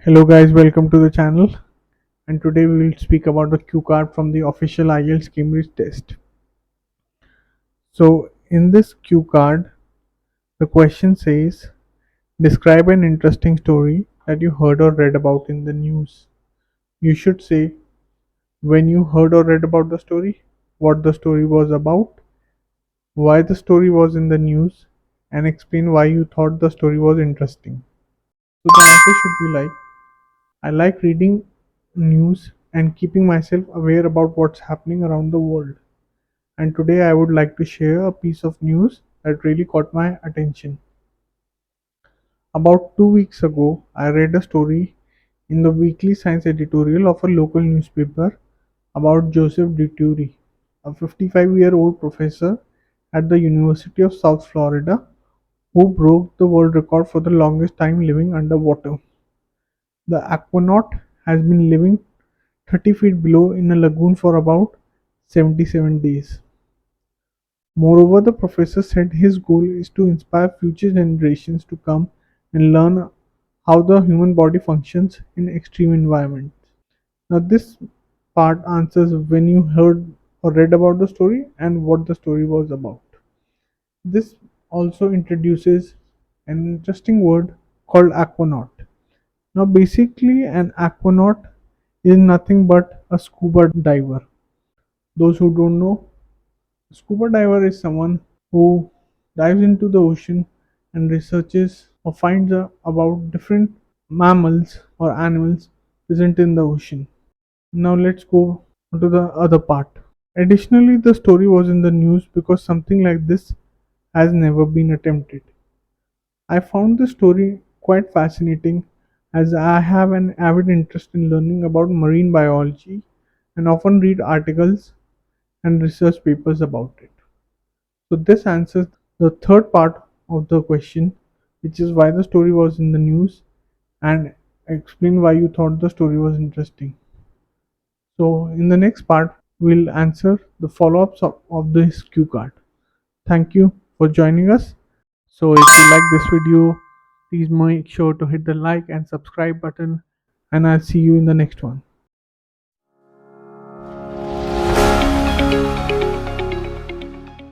Hello guys, welcome to the channel, and today we will speak about the cue card from the official IELTS Cambridge test. So in this cue card, the question says, describe an interesting story that you heard or read about in the news. You should say when you heard or read about the story, what the story was about, why the story was in the news, and explain why you thought the story was interesting. So the answer should be like, I like reading news and keeping myself aware about what's happening around the world. And today I would like to share a piece of news that really caught my attention. About 2 weeks ago, I read a story in the weekly science editorial of a local newspaper about Joseph Dutury, a 55-year-old professor at the University of South Florida who broke the world record for the longest time living underwater. The aquanaut has been living 30 feet below in a lagoon for about 77 days. Moreover, the professor said his goal is to inspire future generations to come and learn how the human body functions in extreme environments. Now, this part answers when you heard or read about the story and what the story was about. This also introduces an interesting word called aquanaut. Now, basically, an aquanaut is nothing but a scuba diver. Those who don't know, a scuba diver is someone who dives into the ocean and researches or finds out about different mammals or animals present in the ocean. Now let's go to the other part. Additionally, the story was in the news because something like this has never been attempted. I found the story quite fascinating as I have an avid interest in learning about marine biology and often read articles and research papers about it. So this answers the third part of the question, which is why the story was in the news, and explain why you thought the story was interesting. So in the next part, we'll answer the follow-ups of this cue card. Thank you for joining us. So if you like this video, please make sure to hit the like and subscribe button, and I'll see you in the next one.